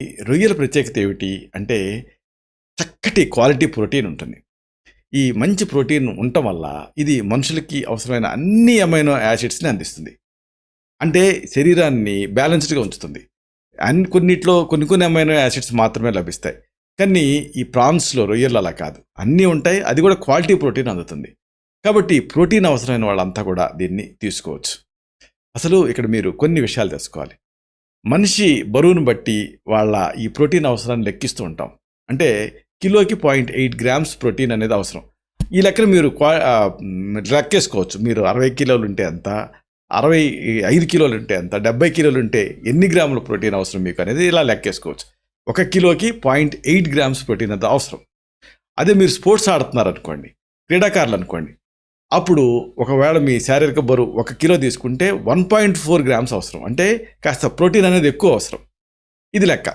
ఈ రొయ్యల ప్రత్యేకత ఏమిటి అంటే చక్కటి క్వాలిటీ ప్రోటీన్ ఉంటుంది. ఈ మంచి ప్రోటీన్ ఉండటం వల్ల ఇది మనుషులకి అవసరమైన అన్ని అమైనో యాసిడ్స్ని అందిస్తుంది. అంటే శరీరాన్ని బ్యాలెన్స్డ్గా ఉంచుతుంది. కొన్నిట్లో కొన్ని అమైనో యాసిడ్స్ మాత్రమే లభిస్తాయి. కానీ ఈ ప్రాన్స్లో రొయ్యలు అలా కాదు, అన్నీ ఉంటాయి. అది కూడా క్వాలిటీ ప్రోటీన్ అందుతుంది. కాబట్టి ప్రోటీన్ అవసరమైన వాళ్ళంతా కూడా దీన్ని తీసుకోవచ్చు. అసలు ఇక్కడ మీరు కొన్ని విషయాలు తెలుసుకోవాలి. మనిషి బరువును బట్టి వాళ్ళ ఈ ప్రోటీన్ అవసరాన్ని లెక్కిస్తూ ఉంటాం. అంటే కిలోకి 0.8 గ్రామ్స్ ప్రోటీన్ అనేది అవసరం. ఈ లెక్కన మీరు లెక్కేసుకోవచ్చు. మీరు 60 కిలోలు ఉంటే ఎంత, 65 కిలోలు ఉంటే ఎంత, 70 కిలోలు ఉంటే ఎన్ని గ్రాముల ప్రోటీన్ అవసరం మీకు అనేది ఇలా లెక్కేసుకోవచ్చు. 1 కిలోకి 0.8 గ్రామ్స్ ప్రోటీన్ అంత అవసరం. అదే మీరు స్పోర్ట్స్ ఆడుతున్నారు అనుకోండి, క్రీడాకారులు అనుకోండి, అప్పుడు ఒకవేళ మీ శారీరక బరువు 1 కిలో తీసుకుంటే 1.4 గ్రామ్స్ అవసరం. అంటే కాస్త ప్రోటీన్ అనేది ఎక్కువ అవసరం. ఇది లెక్క.